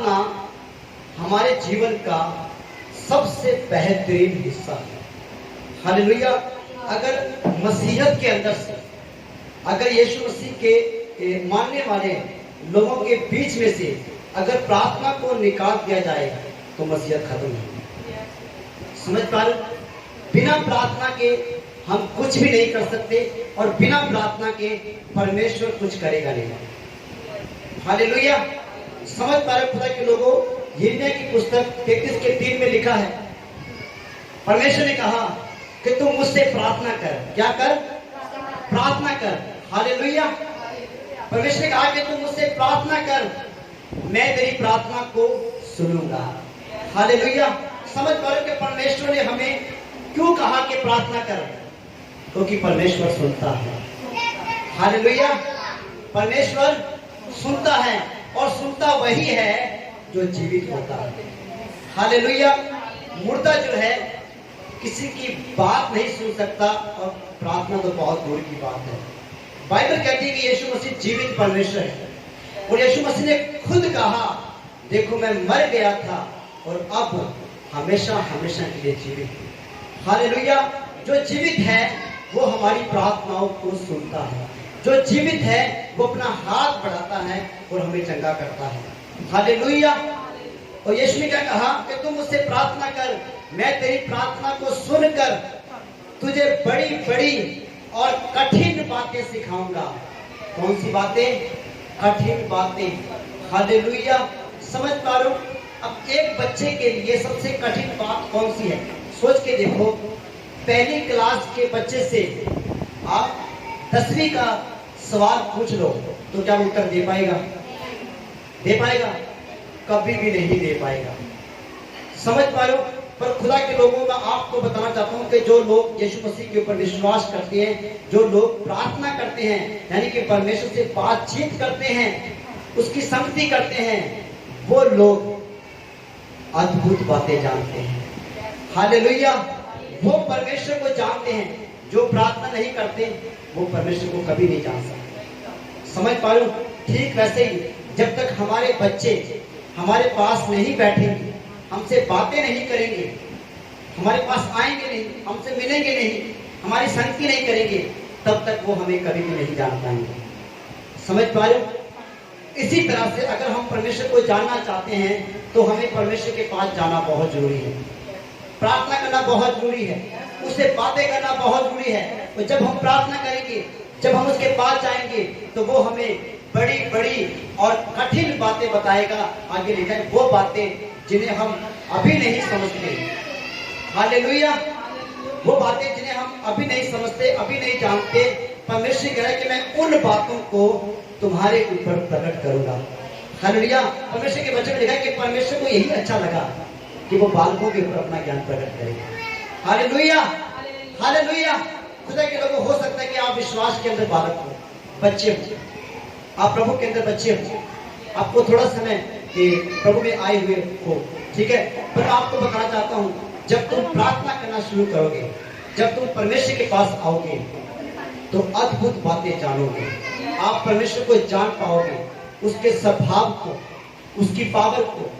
प्रार्थना हमारे जीवन का सबसे बेहतरीन हिस्सा है। हालेलुया। अगर मसीहत के अंदर से, अगर यीशु मसीह के मानने वाले लोगों के बीच में से अगर प्रार्थना को निकाल दिया जाए तो मसीहत खत्म होगी। समझ पा रहे? बिना प्रार्थना के हम कुछ भी नहीं कर सकते और बिना प्रार्थना के परमेश्वर कुछ करेगा नहीं। हालेलुया। समझ पा रहे खुदा के लोगों? यिर्मयाह की पुस्तक 33 के 3 में लिखा है, परमेश्वर ने कहा कि तुम मुझसे प्रार्थना कर। क्या कर? प्रार्थना कर। हालेलुया। परमेश्वर ने कहा कि तुम मुझसे प्रार्थना कर, मैं तेरी प्रार्थना को सुनूंगा। हालेलुया। समझ पा रहे कि परमेश्वर ने हमें क्यों कहा कि प्रार्थना कर? क्योंकि परमेश्वर सुनता है। हालेलुया। परमेश्वर सुनता है और सुनता वही है जो जीवित होता है। हालेलुया। मुर्दा जो है किसी की बात नहीं सुन सकता और प्रार्थना तो बहुत दूर की बात है। बाइबल कहती है कि यीशु मसीह जीवित परमेश्वर है और यीशु मसीह ने खुद कहा, देखो मैं मर गया था और अब हमेशा हमेशा के लिए जीवित हूं। हालेलुया। जो जीवित है वो हमारी प्रार्थनाओं को सुनता है। जो जीवित है वो अपना हाथ बढ़ाता है और हमें चंगा करता है। हालेलुया। और यीशु ने क्या कहा कि तुम मुझसे प्रार्थना कर, मैं तेरी प्रार्थना को सुनकर तुझे बड़ी बड़ी और कठिन बातें सिखाऊंगा। कौन सी बातें? कठिन बातें। हालेलुया। समझ पा रहे हो? अब एक बच्चे के लिए सबसे कठिन बात कौन सी है? सोच के देखो, पहली क्लास के बच्चे से आप 10वीं का सवाल पूछ लो तो क्या उत्तर दे पाएगा? दे पाएगा? कभी भी नहीं दे पाएगा। समझ पा रहे हो? पर खुदा के लोगों का आपको बताना चाहता हूं कि जो लोग यीशु मसीह के ऊपर विश्वास करते हैं, जो लोग प्रार्थना करते हैं, यानी कि परमेश्वर से बातचीत करते हैं, उसकी संगति करते हैं, वो लोग अद्भुत बातें जानते हैं। हालेलुया। वो परमेश्वर को जानते हैं। जो प्रार्थना नहीं करते वो परमेश्वर को कभी नहीं जान सकते। समझ पा रहे हो? ठीक वैसे ही जब तक हमारे बच्चे हमारे पास नहीं बैठेंगे, हमसे बातें नहीं करेंगे, हमारे पास आएंगे नहीं, हमसे मिलेंगे नहीं, हमारी संगति नहीं करेंगे, तब तक वो हमें कभी भी नहीं जान पाएंगे। समझ पा रहे हो? इसी तरह से अगर हम परमेश्वर को जानना चाहते हैं तो हमें परमेश्वर के पास जाना बहुत जरूरी है, प्रार्थना करना बहुत जरूरी है, उससे बातें करना बहुत जरूरी है। और जब हम प्रार्थना करेंगे, जब हम उसके पास जाएंगे तो वो हमें बड़ी बड़ी और कठिन बातें बताएगा। आगे लिखा है, वो बातें जिन्हें हम अभी नहीं समझते। हालेलुया। वो बातें जिन्हें हम अभी नहीं समझते, अभी नहीं जानते, परमेश्वर कह रहा है कि मैं उन बातों को तुम्हारे ऊपर प्रकट करूंगा। हालेलुया। परमेश्वर के वचन में लिखा है कि परमेश्वर को यही अच्छा लगा कि वो बालकों के ऊपर अपना ज्ञान प्रकट करेगा। हालेलुया। हालेलुया। खुदा के लोगों, हो सकता है कि आप विश्वास के अंदर बालक हो, बच्चे हो, आप प्रभु के अंदर बच्चे हो, आपको थोड़ा समय प्रभु में आए हुए हो, ठीक है, पर आपको बताना चाहता हूं, जब तुम प्रार्थना करना शुरू करोगे, जब तुम परमेश्वर के पास आओगे तो अद्भुत बातें जानोगे। आप परमेश्वर को जान पाओगे, उसके स्वभाव को, उसकी पावर को,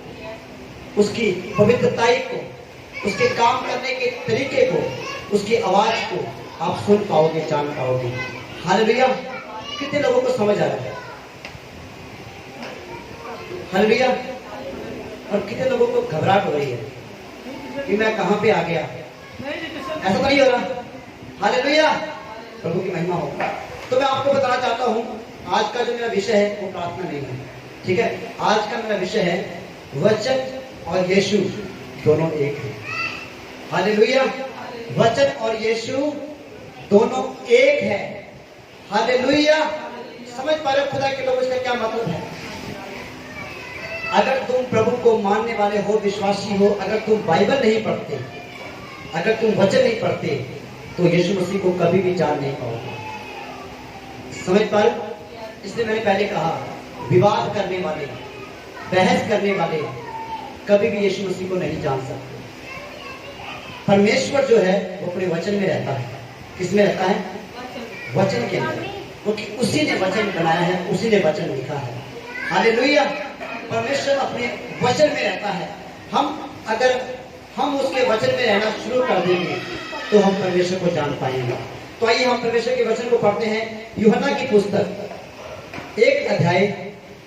उसकी पवित्रताई को, उसके काम करने के तरीके को, उसकी आवाज को आप सुन पाओगे, जान पाओगे। हालेलुया। कितने लोगों को समझ आ रहा है? हालेलुया। और कितने लोगों को घबराहट हो रही है कि मैं कहां पे आ गया? ऐसा तो नहीं हो रहा? हालेलुया। प्रभु की महिमा हो। तो मैं आपको बताना चाहता हूं, आज का जो मेरा विषय है वो प्रार्थना नहीं है, ठीक है। आज का मेरा विषय है वचन और यीशु दोनों एक है। हालेलुया। वचन और यीशु दोनों एक है। हालेलुया। समझ पा रहे खुदा के लोग इसका क्या मतलब है? अगर तुम प्रभु को मानने वाले हो, विश्वासी हो, अगर तुम बाइबल नहीं पढ़ते, अगर तुम वचन नहीं पढ़ते तो यीशु मसीह को कभी भी जान नहीं पाओगे। समझ पा रहे? इसलिए मैंने पहले कहा, विवाद करने वाले, बहस करने वाले कभी भी यीशु मसीह को नहीं जान सकते। परमेश्वर जो है वो अपने वचन में रहता है। किसमें रहता है? वचन के अंदर, क्योंकि उसी ने वचन बनाया है, उसी ने वचन लिखा है। हालेलुया। परमेश्वर अपने वचन में रहता है। अगर हम उसके वचन में रहना शुरू कर देंगे तो हम परमेश्वर को जान पाएंगे। तो आइए हम परमेश्वर के वचन को पढ़ते हैं। यूहन्ना की पुस्तक 1 अध्याय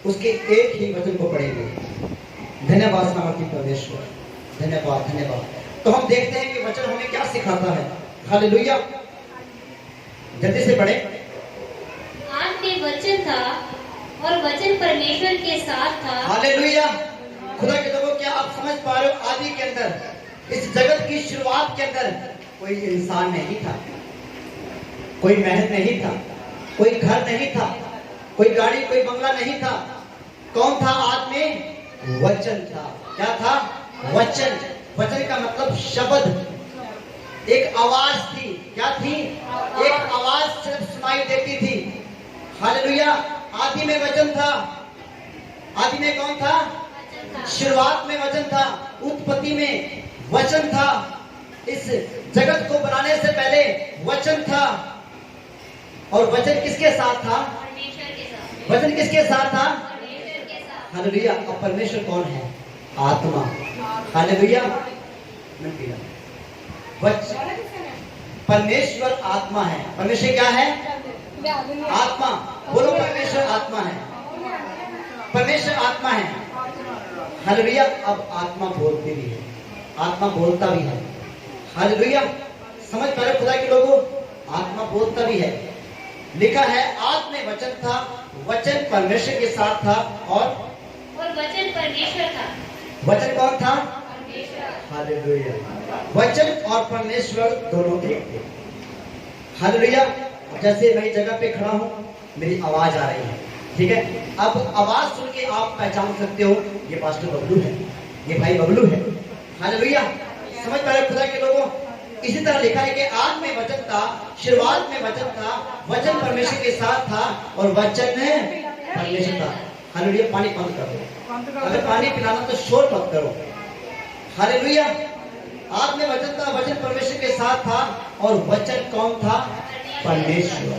उसके 1 ही वचन को पढ़ेंगे। धन्यवाद सामर्थी परमेश्वर, धन्यवाद धन्यवाद। तो हम देखते हैं कि वचन हमें क्या सिखाता है। हालेलुया, जल्दी से पढ़े। आदि में वचन था और वचन परमेश्वर के साथ था। हालेलुया, खुदा के लोगों, क्या आप समझ पा रहे हो? आदि के अंदर, इस जगत की शुरुआत के अंदर कोई इंसान नहीं था, कोई महल नहीं था, कोई घर नहीं था, कोई गाड़ी कोई बंगला नहीं था। कौन था? आदि में वचन था। क्या था? वचन। वचन का मतलब शब्द, एक आवाज थी। क्या थी? एक आवाज सिर्फ सुनाई देती थी। हालेलुया, आदि में वचन था। आदि में कौन था? शुरुआत में वचन था, उत्पत्ति में वचन था। इस जगत को बनाने से पहले वचन था। और वचन किसके साथ था? परमेश्वर के साथ। वचन किसके साथ था? परमेश्वर के साथ। हालेलुया। अब परमेश्वर कौन है? आत्मा। हालेलुया। परमेश्वर आत्मा है। परमेश्वर क्या है? आत्मा। बोलो, परमेश्वर आत्मा है। परमेश्वर आत्मा है। हालेलुया। अब आत्मा बोलती भी है, आत्मा बोलता भी है। हालेलुया, समझ पा रहे खुदा के लोगों? आत्मा बोलता भी है। लिखा है आदि में वचन था, वचन परमेश्वर के साथ था और वचन परमेश्वर था। वचन कौन था? परमेश्वर। हालेलुया, वचन और परमेश्वर दोनों एक थे। हालेलुया। जैसे मैं जगह पे खड़ा हूँ, मेरी आवाज आ रही है, ठीक है? अब आवाज सुन के आप पहचान सकते हो ये पास्टर बबलू है, ये भाई बबलू है। हालेलुया, समझ पा रहे खुदा के लोगों? इसी तरह लिखा है कि आदि में वचन था, शुरुआत में वचन था, वचन परमेश्वर के साथ था और वचन परमेश्वर था। हालेलुया। पानी बंद कर दो, अगर पानी पिलाना तो शोर मत करो। हालेलुया। आदि में वचन था, वचन परमेश्वर के साथ था और वचन कौन था? परमेश्वर।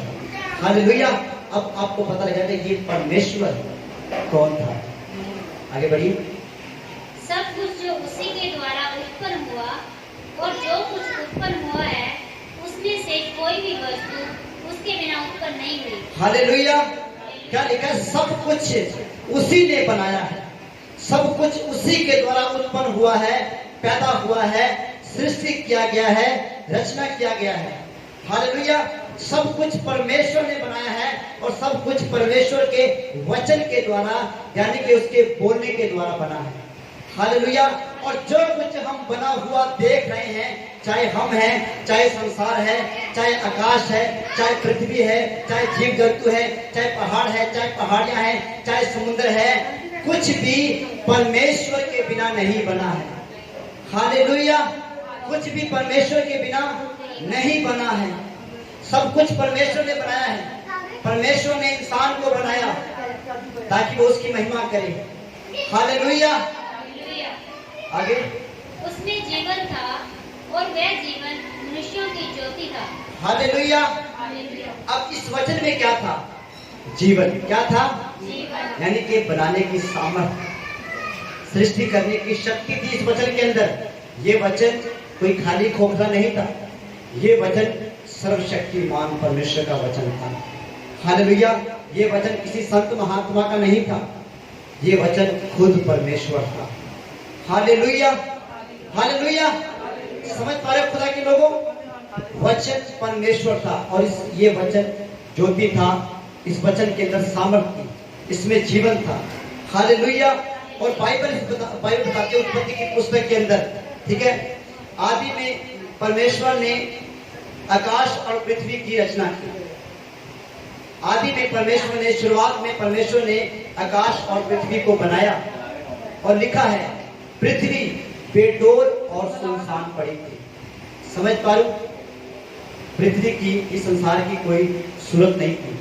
हालेलुया। अब आपको पता लगा कि ये परमेश्वर कौन था। आगे बढ़िए। सब कुछ जो उसी के द्वारा उत्पन्न हुआ और जो कुछ उत्पन्न हुआ है उसमें से कोई भी वस्तु उसके बिना उत्पन्न नहीं हुई। हालेलुया। क्या लिखा है? सब कुछ उसी ने बनाया है, सब कुछ उसी के द्वारा उत्पन्न हुआ है, पैदा हुआ है, सृष्टि किया गया है, रचना किया गया है। हालेलुया। सब कुछ परमेश्वर ने बनाया है और सब कुछ परमेश्वर के वचन के द्वारा, यानी कि उसके बोलने के द्वारा बना है। हालेलुया। और जो कुछ हम बना हुआ देख रहे हैं, चाहे हम हैं, चाहे संसार है, चाहे आकाश है, चाहे पृथ्वी है, चाहे जीव जंतु है, चाहे पहाड़ है, चाहे पहाड़ियां हैं, चाहे समुद्र है, कुछ भी परमेश्वर के बिना नहीं बना है। हालेलुया। कुछ भी परमेश्वर के बिना नहीं बना है। सब कुछ परमेश्वर ने बनाया है। परमेश्वर ने इंसान को बनाया ताकि वो उसकी महिमा करे। हालेलुया। आगे। उसमें जीवन था और वह जीवन मनुष्यों की ज्योति था। हालेलुया। अब इस वचन में क्या था? जीवन। क्या था? जीवन। यानी कि बनाने की सामर्थ्य, सृष्टि करने की शक्ति थी इस वचन के अंदर। ये वचन कोई खाली खोखला नहीं था, ये वचन सर्वशक्तिमान परमेश्वर का वचन था। हालेलुया। ये वचन किसी संत महात्मा का नहीं था, ये वचन खुद परमेश्वर था। हालेलुया। हालेलुया। समझ पा रहे खुदा के लोगों? वचन परमेश्वर था और ये वचन ज्योति था। इस वचन के अंदर सामर्थ्य थी, इसमें जीवन था। हालेलुया। और बाइबल बताती है उत्पत्ति की पुस्तक के अंदर, ठीक है, आदि में परमेश्वर ने आकाश और पृथ्वी की रचना की। आदि में परमेश्वर ने, शुरुआत में परमेश्वर ने आकाश और पृथ्वी को बनाया और लिखा है पृथ्वी बेडौल और सुनसान पड़ी थी। समझ पा लो? पृथ्वी की, इस संसार की कोई सूरत नहीं थी,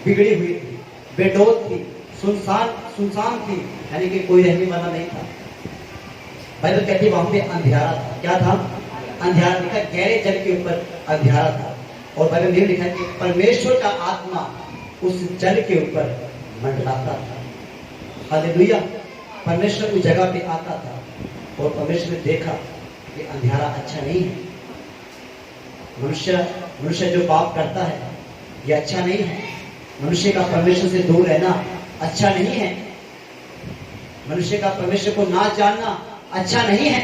बिगड़ी हुई थी, बेडौल थी, सुनसान थी, यानी कि कोई रहने वाला नहीं था। बाइबल कहती है वहां पे अंधियारा था। क्या था? अंधियारा। लिखा गहरे जल के ऊपर अंधियारा था। और बाइबल में लिखा है कि परमेश्वर का आत्मा उस जल के ऊपर मंडलाता था। हालेलुया। परमेश्वर उस जगह पे आता था और परमेश्वर ने देखा कि अंधेरा अच्छा नहीं है, मनुष्य जो पाप करता है ये अच्छा नहीं है, मनुष्य का परमेश्वर से दूर रहना अच्छा नहीं है, मनुष्य का परमेश्वर को ना जानना अच्छा नहीं है।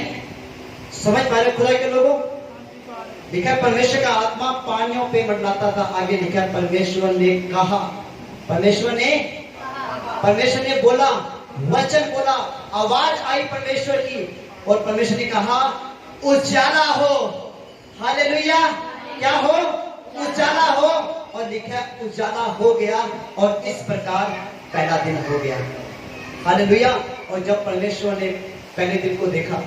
समझ पा रहे खुदा के लोगों? लिखा परमेश्वर का आत्मा पानियों पे मंडलाता था। आगे लिखा परमेश्वर ने कहा, परमेश्वर ने बोला, वचन बोला, आवाज आई परमेश्वर की और परमेश्वर ने कहा उजाला हो। हालेलुया। क्या हो? उजाला हो। और लिखा उजाला हो गया और इस प्रकार पहला दिन हो गया। हालेलुया। और जब परमेश्वर ने पहले दिन को देखा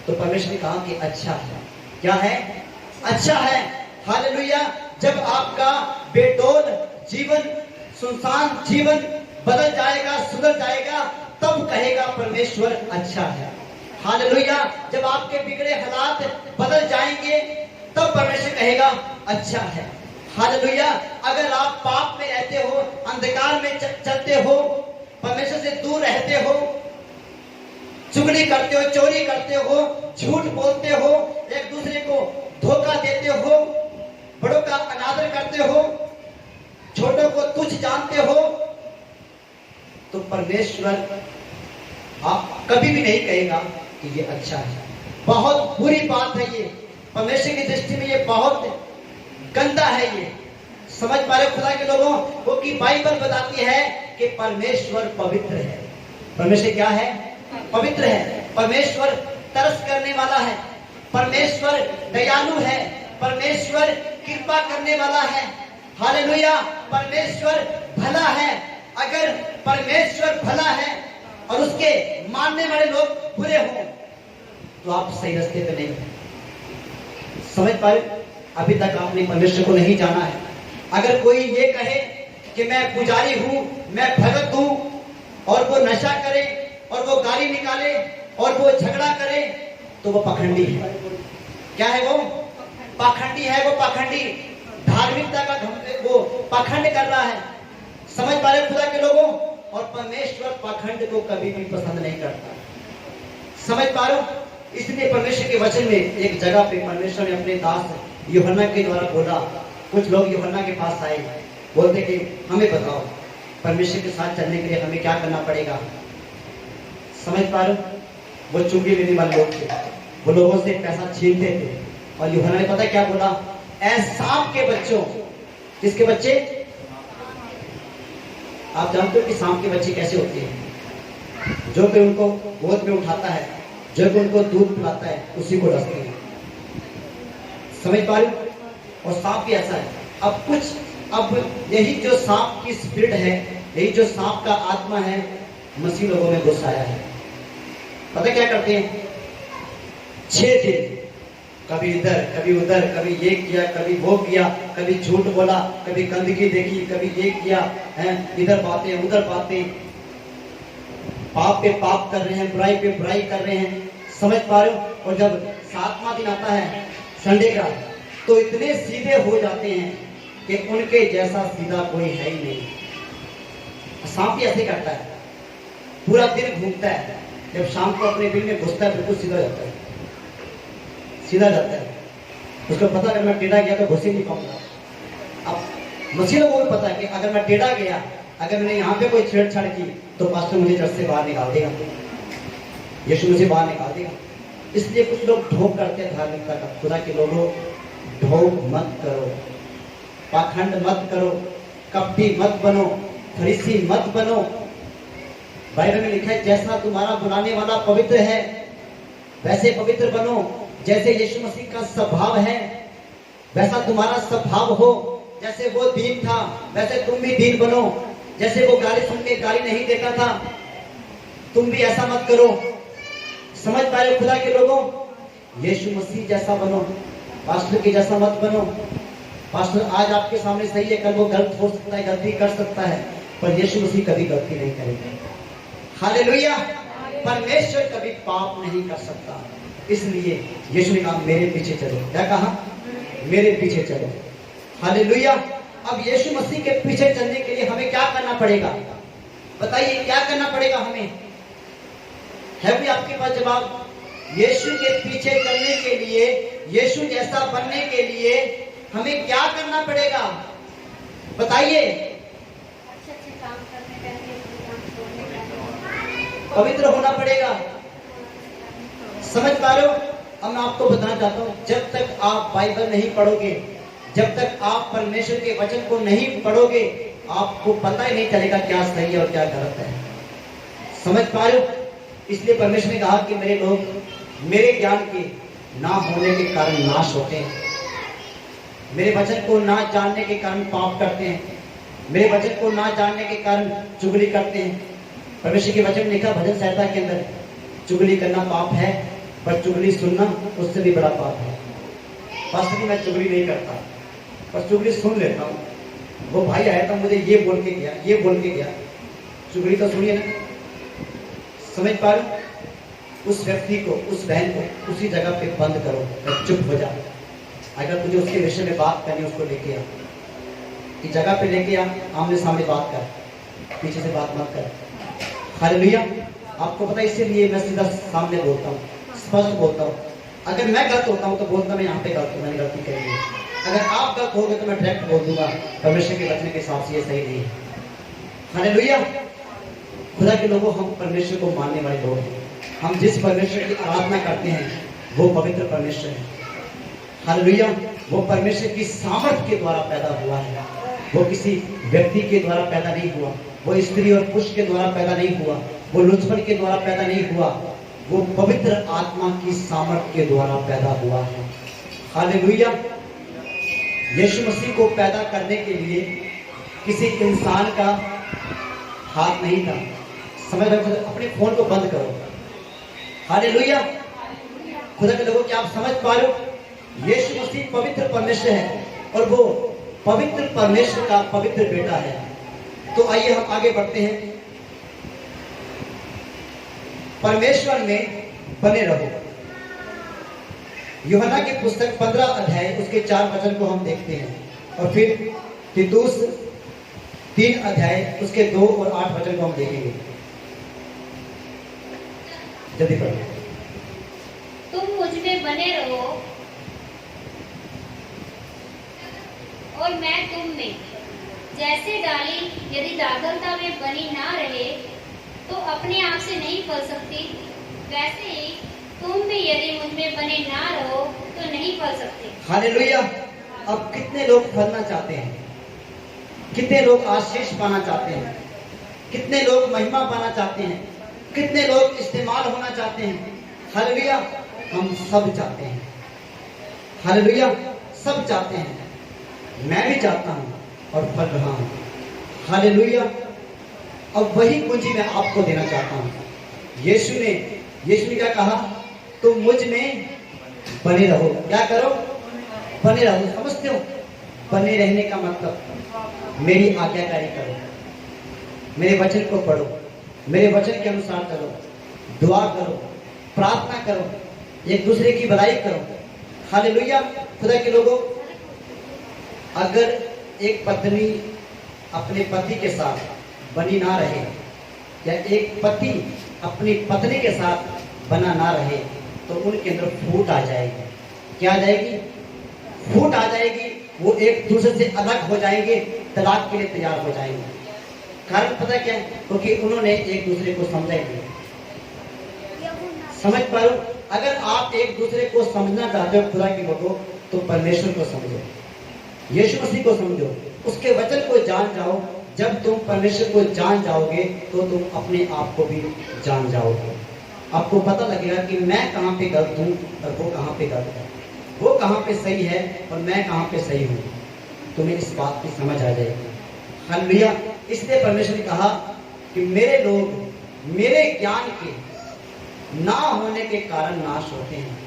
तो परमेश्वर ने कहा कि अच्छा है। क्या है? अच्छा है। हालेलुया। जब आपका बेडौल जीवन, सुनसान जीवन बदल जाएगा, सुधर जाएगा, तब कहेगा परमेश्वर अच्छा है। हालेलुया। जब आपके बिगड़े हालात बदल जाएंगे तब परमेश्वर कहेगा अच्छा है। हालेलुया। अगर आप पाप में रहते हो, अंधकार में चलते हो, परमेश्वर से दूर रहते हो, चुगली करते हो, चोरी करते हो, झूठ बोलते हो, एक दूसरे को धोखा देते हो, बड़ों का अनादर करते हो, छोटों को तुच्छ जानते हो, तो परमेश्वर आप कभी भी नहीं कहेगा कि ये अच्छा है। बहुत बुरी बात है ये, परमेश्वर की दृष्टि में ये बहुत गंदा है ये। समझ पा रहे खुदा के लोगों? वो कि बाइबल बताती है कि परमेश्वर पवित्र है। परमेश्वर क्या है? पवित्र है। परमेश्वर तरस करने वाला है, परमेश्वर दयालु है, परमेश्वर कृपा करने वाला है। हालेलुया। परमेश्वर भला है। अगर परमेश्वर भला है और उसके मानने वाले लोग बुरे हों तो आप सही रास्ते पे नहीं हो। समझ पा रहे? अभी तक आपने परमेश्वर को नहीं जाना है। अगर कोई ये कहे कि मैं पुजारी हूं, मैं भगत हूं, और वो नशा करे और वो गाली निकाले और वो झगड़ा करे तो वो पाखंडी है। क्या है वो? पाखंडी है। वो पाखंडी धार्मिकता का वो पाखंड कर रहा है। समझ पा रहे खुदा के लोगों? और परमेश्वर पाखंड को कभी भी पसंद नहीं करता। समझ पा रहे हो? इसलिए परमेश्वर के वचन में एक जगह पे परमेश्वर ने अपने दास यूहन्ना के द्वारा बोला। कुछ लोग यूहन्ना के पास आए, बोलते कि हमें बताओ परमेश्वर के साथ चलने के लिए हमें क्या करना पड़ेगा। समझ पा रहे हो? वो चुंगी लेने वाले लोग थे, वो लोगों से पैसा छीनते थे। और यूहन्ना ने पता क्या बोला? ऐ सांप के बच्चों। किसके बच्चे? आप जानते हो कि सांप के बच्चे कैसे होते हैं? जो कोई उनको गोद में उठाता है, जो कोई उनको दूध पिलाता है, उसी को डसते हैं। समझ पा रहे हो? और सांप भी ऐसा है। अब यही जो सांप की स्पिरिट है, यही जो सांप का आत्मा है, मसीह लोगों में घुस आया है। पता क्या करते हैं? 6 दिन कभी इधर कभी उधर, कभी ये किया कभी वो किया, कभी झूठ बोला, कभी गंदगी देखी, कभी ये किया है, इधर बातें उधर बातें, पाप पे पाप कर रहे हैं, बुराई पे बुराई कर रहे हैं। समझ पा रहे हो? और जब 7वां दिन आता है संडे का, तो इतने सीधे हो जाते हैं कि उनके जैसा सीधा कोई है ही नहीं। सांप भी ऐसे करता है, पूरा दिन घूमता है, जब शाम को अपने बिल में घुसता है बिल्कुल सीधा जाता है, सीधा जाता है। उसको पता अगर मैं टेढ़ा गया तो घुस ही नहीं पाऊंगा। अब मसीह लोगों को पता है कि अगर मैं टेढ़ा गया, अगर मैंने यहाँ पे कोई छेड़छाड़ की तो पास्टर मुझे चर्च से बाहर निकाल देगा, यीशु मुझे बाहर निकाल देगा। इसलिए कुछ लोग ढोंग करते हैं धार्मिकता का। खुदा के लोगों, ढोंग मत करो, पाखंड मत करो, कपटी मत बनो, फरीसी मत बनो। बाइबल में लिखा है जैसा तुम्हारा बुलाने वाला पवित्र है वैसे पवित्र बनो। जैसे यीशु मसीह का स्वभाव है वैसा तुम्हारा स्वभाव हो। जैसे वो दीन था वैसे तुम भी दीन बनो। जैसे वो गाली सुन के गाली नहीं देता था, तुम भी ऐसा मत करो। समझ पा रहे खुदा के लोगों? यीशु मसीह जैसा बनो, पास्टर के जैसा मत बनो। पास्टर आज आपके सामने सही है, कल वो गलत हो सकता है, गलती कर सकता है, पर यीशु मसीह कभी गलती नहीं करेगा। हालेलुया। परमेश्वर कभी पाप नहीं कर सकता। इसलिए यीशु ने कहा मेरे पीछे चलो। क्या कहा? मेरे पीछे चलो। हालेलुया। अब यीशु मसीह के पीछे चलने के लिए हमें क्या करना पड़ेगा? बताइए क्या करना पड़ेगा हमें? है कोई आपके पास जवाब? यीशु के पीछे चलने के लिए, यीशु जैसा बनने के लिए हमें क्या करना पड़ेगा? बताइए। अच्छे काम करने पहले काम छोड़ने पहले पवित्र होना पड़ेगा। समझ पा रहे हो? अब मैं आपको बताना चाहता हूं, जब तक आप बाइबल नहीं पढ़ोगे, जब तक आप परमेश्वर के वचन को नहीं पढ़ोगे, आपको पता ही नहीं चलेगा क्या सही है और क्या गलत है। समझ पा रहे हो? इसलिए परमेश्वर ने कहा कि मेरे लोग मेरे ज्ञान के ना होने के कारण नाश होते हैं, मेरे वचन को ना जानने के कारण पाप करते हैं, मेरे वचन को ना जानने के कारण चुगली करते हैं। परमेश्वर के वचन में लिखा भजन संहिता के अंदर, चुगली करना पाप है, पर चुगली सुनना उससे भी बड़ा पाप है। वास्तव में मैं चुगली नहीं करता, पर चुगली सुन लेता हूँ। वो भाई आया था, मुझे ये बोल के गया, ये बोल के गया, चुगली तो सुनिए ना। समझ पा रहे? उस व्यक्ति को, उस बहन को उसी जगह पे बंद करो, चुप हो जा। अगर तुझे उसके विषय में बात करनी, उसको लेके आ, इस जगह पे लेके आ, आमने सामने बात कर, पीछे से बात मत कर। हालेलुया। आपको पता है, इसीलिए मैं सीधा सामने बोलता हूँ, स्पष्ट बोलता हूँ। अगर मैं गलत होता हूँ तो बोलता मैं यहाँ पे गलत हूँ, मैंने गलती करी है। अगर आप गलत हो गए तो मैं डायरेक्ट बोल दूंगा, परमेश्वर के वचन के हिसाब से ये सही नहीं है। हालेलुया। खुदा के लोगों, हम परमेश्वर को मानने वाले लोग हैं। हम जिस परमेश्वर की आराधना करते हैं वो पवित्र परमेश्वर है। हालेलुया। वो परमेश्वर की सामर्थ के द्वारा पैदा हुआ है, वो किसी व्यक्ति के द्वारा पैदा नहीं हुआ, वो स्त्री और पुरुष के द्वारा पैदा नहीं हुआ, वो लुचपन के द्वारा पैदा नहीं हुआ, वो पवित्र आत्मा की सामर्थ के द्वारा पैदा हुआ है। हालेलुया। यीशु मसीह को पैदा करने के लिए किसी इंसान का हाथ नहीं था। समझ रहे हो? अपने फोन को बंद करो। हालेलुया। खुदा के लोगों, क्या आप समझ पा रहे हो? यीशु मसीह पवित्र परमेश्वर है और वो पवित्र परमेश्वर का पवित्र बेटा है। तो आइए हम आगे बढ़ते हैं। परमेश्वर में बने रहो। यूहन्ना की पुस्तक 15 अध्याय उसके 4 वचन को हम देखते हैं, और फिर तीतुस 3 अध्याय उसके 2 और 8 वचन को हम देखेंगे। जल्दी पढ़ो। तुम मुझ में बने रहो और मैं तुम में। जैसे डाली यदि दाखलता में बनी ना रहे तो अपने आप से नहीं फल सकती, वैसे ही तुम भी यदि मुझ में बने ना रहो तो नहीं फल सकते। हालेलुया। अब कितने लोग फलना चाहते हैं? कितने लोग आशीष पाना चाहते हैं? कितने लोग महिमा पाना चाहते हैं? कितने लोग इस्तेमाल होना चाहते हैं? हालेलुया। हम सब चाहते हैं। हालेलुया। सब चाहते हैं। मैं भी चाहता हूं और फल रहा हूं। हालेलुया। अब वही पूंजी मैं आपको देना चाहता हूं। यीशु ने क्या कहा? तुम मुझ में बने रहो। क्या करो? बने रहो। समझते हो? बने रहने का मतलब मेरी आज्ञाकारी करो, मेरे वचन को पढ़ो, मेरे वचन के अनुसार करो, दुआ करो, प्रार्थना करो, एक दूसरे की भलाई करो। हालेलुया। खुदा के लोगों, अगर एक पत्नी अपने पति के साथ बनी ना रहे, या एक पति अपनी पत्नी के साथ बना ना रहे, तो उनके अंदर फूट आ जाएगी। क्या आ जाएगी? फूट आ जाएगी। वो एक दूसरे से अलग हो जाएंगे, तलाक के लिए तैयार हो जाएंगे। कारण पता क्या है? क्योंकि उन्होंने एक दूसरे को समझा ही नहीं। समझ पा रहे हो? अगर आप एक दूसरे को समझना चाहते हो खुदा के लोगों, तो परमेश्वर को समझो, यीशु मसीह को समझो, उसके वचन को जान जाओ। जब तुम परमेश्वर को जान जाओगे तो तुम अपने आप को भी जान जाओगे। आपको पता लगेगा कि मैं कहाँ पे गलत हूँ और वो कहाँ पे गलत है, वो कहाँ पे सही है और मैं कहाँ पे सही हूँ। तुम्हें इस बात की समझ आ जाएगी। हालेलुया। इसलिए परमेश्वर ने कहा कि मेरे लोग मेरे ज्ञान के ना होने के कारण नाश होते हैं,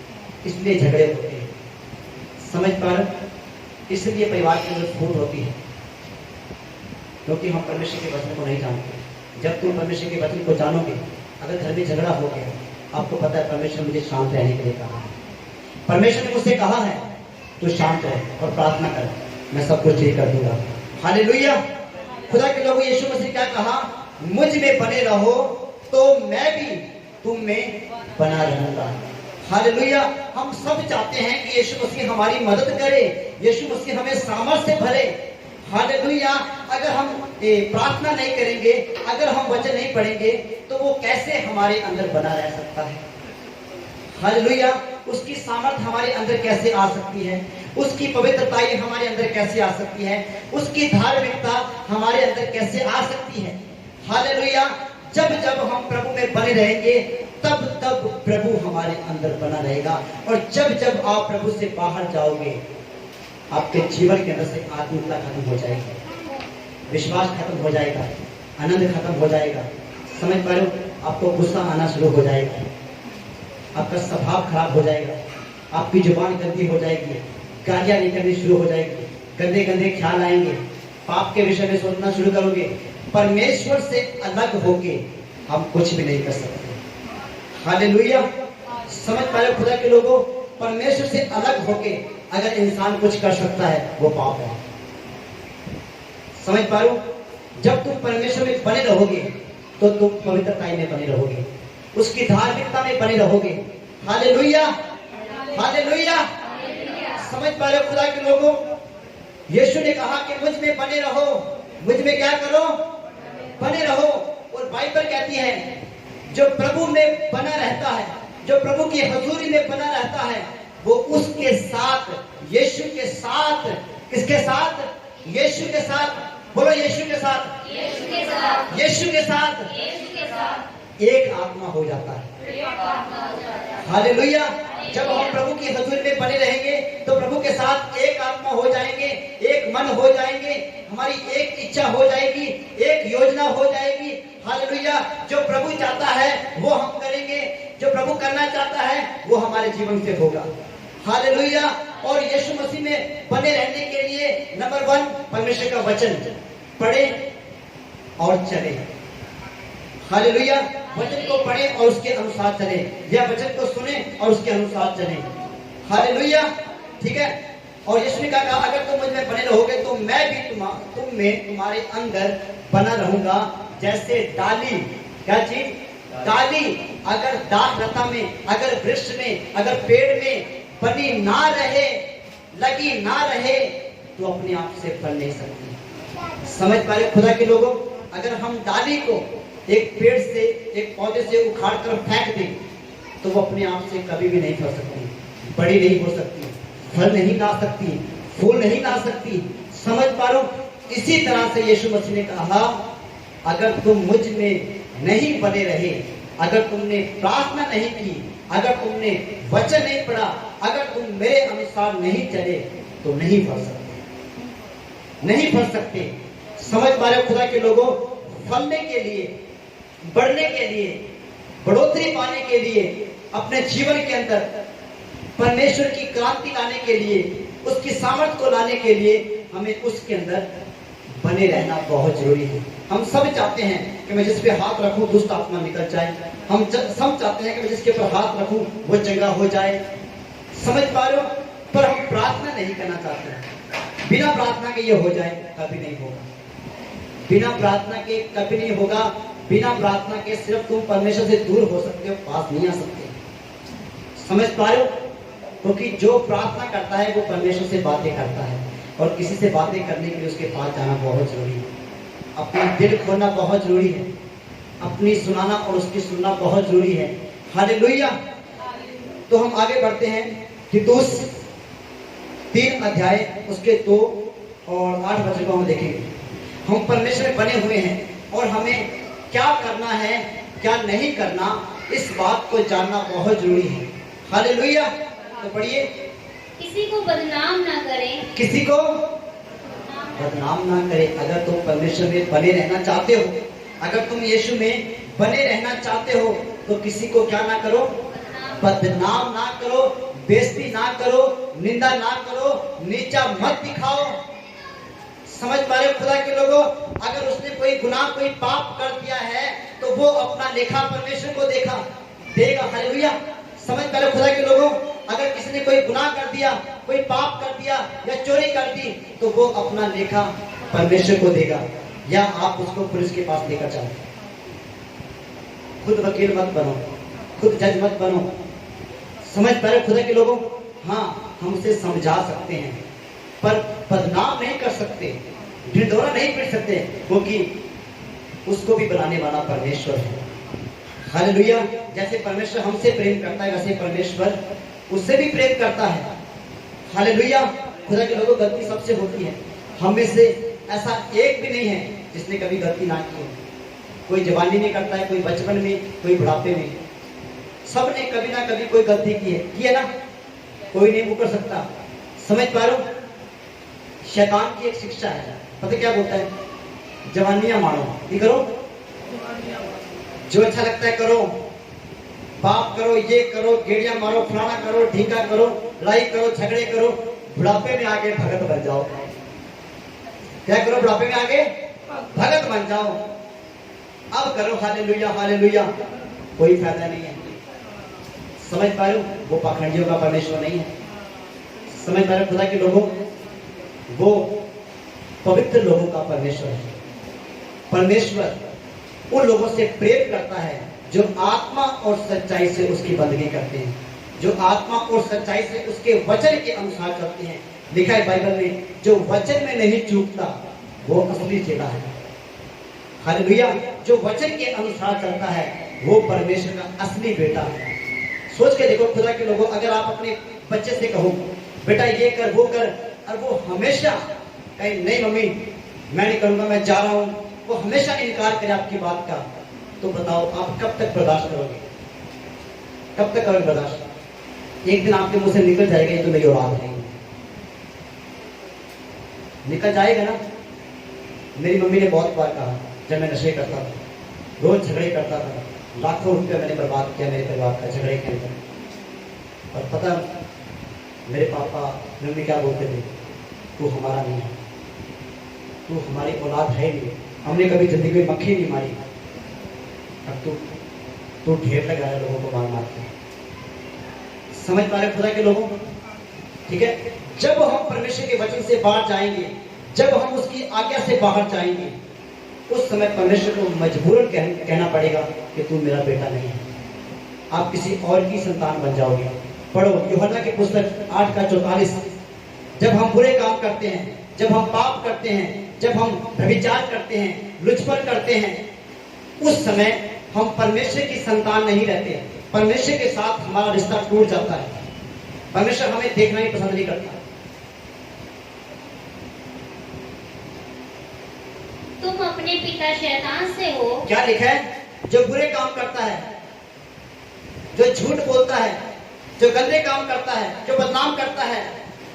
इसलिए झगड़े होते हैं। समझ पा रहे? इसलिए परिवार के अंदर फूट होती है, क्योंकि हम परमेश्वर के वचन को नहीं जानते। जब तुम परमेश्वर के वचन को जानोगे, अगर घर में झगड़ा हो गया, आपको पता है परमेश्वर मुझे शांत रहने के लिए कहा है। परमेश्वर ने मुझसे कहा है तो शांत रह और प्रार्थना कर, मैं सब कुछ ठीक कर दूंगा। हालेलुया। खुदा के लोगों, यीशु मसीह क्या कहा? मुझ में बने रहो तो मैं भी तुम में बना रहूंगा। हालेलुया। हम सब चाहते हैं कि यीशु मसीह हमारी मदद करे, यीशु मसीह हमें सामर्थ्य भरे। हालेलुया। अगर हम प्रार्थना नहीं करेंगे, अगर हम वचन नहीं पढ़ेंगे, तो वो कैसे हमारे अंदर बना रह सकता है? हालेलुया। उसकी सामर्थ्य हमारे अंदर कैसे आ सकती है? उसकी पवित्रता हमारे अंदर कैसे आ सकती है? उसकी धार्मिकता हमारे अंदर कैसे आ सकती है? हालेलुया। जब जब हम प्रभु में बने रहेंगे, तब तब प्रभु हमारे अंदर बना रहेगा। और जब जब आप प्रभु से बाहर जाओगे, आपके जीवन के अंदर से आत्मीयता खत्म हो जाएगी, विश्वास खत्म हो जाएगा, आनंद खत्म हो जाएगा। समझ पा रहे हो? आपको गुस्सा आना शुरू हो जाएगा, आपका स्वभाव खराब हो जाएगा, आपकी जुबान गंदी हो जाएगी, गालियां निकलनी शुरू हो जाएगी, गंदे गंदे ख्याल आएंगे, पाप के विषय में सोचना शुरू करोगे। परमेश्वर से अलग होके हम कुछ भी नहीं कर सकते। हालेलुया। समझ पा रहे हो खुदा के लोगों? परमेश्वर से अलग होके अगर इंसान कुछ कर सकता है, वो पाप है। समझ पा रहे हो? जब तुम परमेश्वर में बने रहोगे, तो तुम पवित्रता में बने रहोगे, उसकी धार्मिकता में बने रहोगे। हालेलुया। हालेलुया। समझ पा रहे हो खुदा के लोगों? यीशु ने कहा कि मुझ में बने रहो। मुझ में क्या करो? बने रहो। और बाइबल कहती है, जो प्रभु में बना रहता है, जो प्रभु की हजूरी में बना रहता है, वो उसके साथ, यीशु के साथ, किसके साथ? यीशु के साथ। बोलो यीशु के साथ, यीशु के साथ, यीशु के साथ, यीशु के साथ एक आत्मा हो जाता है। हालेलुया। जब हम प्रभु की हजूरी में बने रहेंगे, तो प्रभु के साथ एक आत्मा हो जाएंगे, एक मन हो जाएंगे, हमारी एक इच्छा हो जाएगी, एक योजना हो जाएगी। हालेलुया। जो प्रभु चाहता है वो हम करेंगे, जो प्रभु करना चाहता है वो हमारे जीवन से होगा। हालेलुया। और यीशु मसीह में बने रहने के लिए नंबर 1, परमेश्वर का वचन पढ़े और चले। हालेलुया। वचन को पढ़े और उसके अनुसार चले, या वचन को सुने और उसके अनुसार चले। हालेलुया। ठीक है। और यीशु ने कहा, अगर तुम मुझ में बने रहोगे, तो मैं भी तुम में, तुम्हारे अंदर बना रहूंगा। जैसे डाली, क्या चीज? डाली अगर दाखलता में, अगर वृक्ष में, अगर पेड़ में बनी ना रहे, लगी ना रहे, तो अपने आप से फल नहीं सकती। समझ पा रहे खुदा के लोगों? अगर हम डाली को एक पेड़ से, एक पौधे से उखाड़ कर फेंक दें, तो वो अपने आप से कभी भी नहीं फल सकती, बड़ी नहीं हो सकती, फल नहीं ला सकती, फूल नहीं ला सकती। समझ पा रहे हो? इसी तरह से यीशु मसीह ने कहा, अगर तुम मुझ में नहीं बने रहे, अगर तुमने प्रार्थना नहीं की, अगर तुमने वचन नहीं पढ़ा, अगर तुम मेरे अनुसार नहीं चले, तो नहीं फल सकते, नहीं फल सकते। समझ पा रहे हो खुदा के लोगों? फलने के लिए, बढ़ने के लिए, बढ़ोतरी पाने के लिए, अपने जीवन के अंदर परमेश्वर की क्रांति लाने के लिए, उसकी सामर्थ को लाने के लिए हमें उसके अंदर बने रहना बहुत जरूरी है। हम सब चाहते हैं कि मैं जिस पे हाथ रखूं दुष्ट आत्मा निकल जाए, हम सब चाहते हैं कि मैं जिसके ऊपर हाथ रखूं वो चंगा हो जाए। समझ पा रहे हो? पर हम प्रार्थना नहीं करना चाहते हैं। बिना प्रार्थना के ये हो जाए, कभी नहीं होगा। बिना प्रार्थना के कभी नहीं होगा। बिना प्रार्थना के सिर्फ तुम परमेश्वर से दूर हो सकते हो, पास नहीं आ सकते। समझ पा रहे हो? क्योंकि जो प्रार्थना करता है वो परमेश्वर से बातें करता है, और किसी से बातें करने के लिए उसके पास जाना बहुत जरूरी है। अपना दिल खोलना बहुत जरूरी है, अपनी सुनाना और उसकी सुनना बहुत जरूरी है। हालेलुया। तो हम आगे बढ़ते हैं। तीतुस 3 अध्याय उसके 2 और 8 वचन को हम देखेंगे। हम परमेश्वर में बने हुए हैं और हमें क्या करना है, क्या नहीं करना, इस बात को जानना बहुत जरूरी है। हालेलुया। तो पढ़िए। किसी को बदनाम ना करें, किसी को बदनाम ना करे। अगर तुम परमेश्वर में बने रहना चाहते हो, अगर तुम यीशु में बने रहना चाहते हो, तो किसी को क्या ना करो? बदनाम ना करो, बेइज्जती ना करो, निंदा ना करो, नीचा मत दिखाओ। समझ पा रहे हो खुदा के लोगों? अगर उसने कोई गुनाह, कोई पाप कर दिया है, तो वो अपना लेखा परमेश्वर को देगा। हालेलुया। समझ पा रहे हो खुदा के लोगों? अगर किसी ने कोई गुनाह कर दिया, कोई पाप कर दिया या चोरी कर दी, तो वो अपना लेखा परमेश्वर को देगा, या आप उसको पुलिस के पास लेकर जाओ। खुद वकील मत बनो, खुद जज मत बनो। समझ पा रहे खुदा के लोगों? हाँ, हम उसे समझा सकते हैं पर बदनाम नहीं कर सकते, ढिंढोरा नहीं पीट सकते, क्योंकि उसको भी बनाने वाला परमेश्वर है। हालेलुया। जैसे परमेश्वर हमसे प्रेम करता है वैसे परमेश्वर उससे भी प्रेम करता है। हालेलुया। खुदा के लोगों, गलती सबसे होती है, हम में से ऐसा एक भी नहीं है जिसने कभी गलती ना की हो। कोई जवानी में करता है, कोई बचपन में, कोई बुढ़ापे में, सबने कभी ना कभी कोई गलती की है ना, कोई नहीं मुकर सकता। समझ पा रहे हो? शैतान की एक शिक्षा है, पता क्या बोलता है? जवानियां मारो, ये करो, जो अच्छा लगता है करो, पाप करो, ये करो, गेड़िया मारो, फलाना करो, ढीका करो, लड़ाई करो, झगड़े करो, बुढ़ापे में आगे भगत बन जाओ। क्या करो? बुढ़ापे में आगे भगत बन जाओ। अब करो हालेलुया हालेलुया, कोई फायदा नहीं है। समझ पा रहे हो? वो पाखंडियों का परमेश्वर नहीं है। समझ पा रहे हो खुदा के लोगों? वो पवित्र लोगों का परमेश्वर है। परमेश्वर उन लोगों से प्रेम करता है जो आत्मा और सच्चाई से उसकी बंदगी करते हैं, जो आत्मा और सच्चाई से उसके वचन के अनुसार करते हैं। लिखा है बाइबल में, जो वचन में नहीं चूकता वो असली चेला है। हालेलुया। जो वचन के अनुसार चलता है वो परमेश्वर का असली बेटा है। सोच के देखो खुदा के लोगों, अगर आप अपने बच्चे से कहो बेटा ये कर वो कर, और वो हमेशा कहे नहीं मम्मी मैं नहीं करूंगा, मैं जा रहा हूं, वो हमेशा इनकार करे आपकी बात का, तो बताओ आप कब तक बर्दाश्त करोगे? कब तक करोगे बर्दाश्त? एक दिन आपके मुंह से निकल जाएगा ये तो मेरी औलाद है, निकल जाएगा ना। मेरी मम्मी ने बहुत बार कहा, जब मैं नशे करता था, रोज झगड़े करता था, लाखों रुपया मैंने बर्बाद किया मेरे परिवार का झगड़े के अंदर। और पता मेरे पापा मम्मी क्या बोलते थे? तू हमारा नहीं है, तू हमारी औलाद है नहीं, हमने कभी जिंदगी में मक्खी नहीं मारी, अब तू ढेर लगा है लोगों को मार मार के। समझ पा रहे खुदा के लोगों? ठीक है। जब हम परमेश्वर के वचन से बाहर जाएंगे, जब हम उसकी आज्ञा से बाहर जाएंगे, उस समय परमेश्वर को मजबूरन कहना पड़ेगा कि तू मेरा बेटा नहीं है, आप किसी और की संतान बन जाओगे। पढ़ो यूहन्ना की पुस्तक 8:44। जब हम बुरे काम करते हैं, जब हम पाप करते हैं, जब हम व्यभिचार करते हैं, लुचपन करते हैं, उस समय हम परमेश्वर की संतान नहीं रहते। परमेश्वर के साथ हमारा रिश्ता टूट जाता है। परमेश्वर हमें देखना ही पसंद नहीं करता। तुम अपने पिता शैतान से हो। क्या लिखा है? जो बुरे काम करता है, जो झूठ बोलता है, जो गंदे काम करता है, जो बदनाम करता है,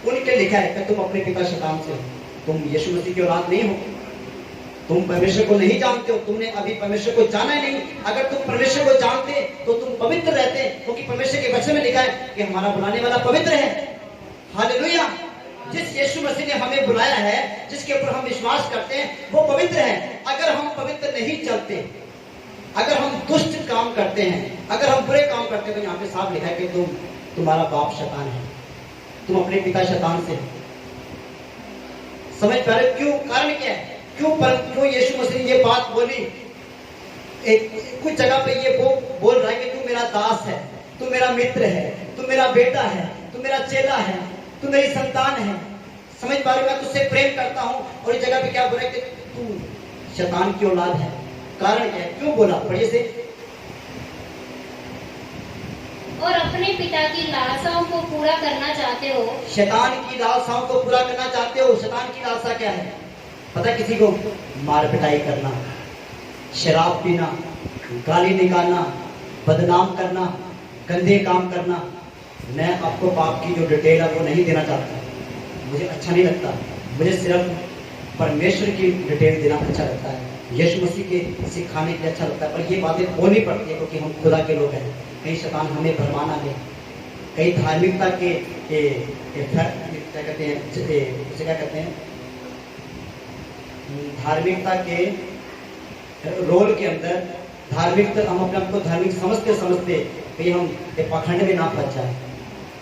उनके लिखा है कि तुम अपने पिता शैतान से हो। तुम यीशु मसीह की औलाद नहीं हो, तुम परमेश्वर को नहीं जानते हो, तुमने अभी परमेश्वर को जाना ही नहीं। अगर तुम परमेश्वर को जानते तो तुम पवित्र रहते, क्योंकि परमेश्वर के वचन में लिखा है कि हमारा बुलाने वाला पवित्र है। हालेलुया। जिस यीशु मसीह ने हमें बुलाया है, जिसके ऊपर हम विश्वास करते हैं, वो पवित्र है। अगर हम पवित्र नहीं चलते, अगर हम दुष्ट काम करते हैं, अगर हम बुरे काम करते हैं, तो यहाँ पे साफ लिखा है कि तुम्हारा बाप शैतान है, तुम अपने पिता शैतान से। समझ पा रहे? क्यों? कारण क्या है? क्यों यीशु मसीह ने ये बात बोली? कुछ जगह पे ये बोल रहा है कि तू मेरा दास है, तू मेरा मित्र है, तू मेरा बेटा है, तू मेरा चेला है, तू मेरी संतान है। समझ पा रहे? मैं तुझसे प्रेम करता हूं। और इस जगह पे क्या बोला कि तू शैतान की औलाद है। कारण क्या है? क्यों बोला? पढ़िए से। और अपने पिता की लालसाओं को पूरा करना चाहते हो। शैतान की लालसाओं को पूरा करना चाहते हो। शैतान की लालसा क्या है? पता किसी को? मार पिटाई करना, शराब पीना, गाली निकालना, बदनाम करना, गंदे काम करना। मैं आपको पाप की जो डिटेल है वो नहीं देना चाहता, मुझे अच्छा नहीं लगता। मुझे सिर्फ परमेश्वर की डिटेल देना अच्छा लगता है, यीशु मसीह के सिखाने के अच्छा लगता है। पर ये बातें बोलनी पड़ती है क्योंकि हम खुदा के लोग हैं। कहीं शैतान हमें भरमाना दे, कहीं धार्मिकता के क्या कहते हैं, उसे क्या कहते हैं, धार्मिकता के रोल के अंदर धार्मिकता, हम अपने आप को धार्मिक समझते कहीं हम पाखंड में ना फंस जाए,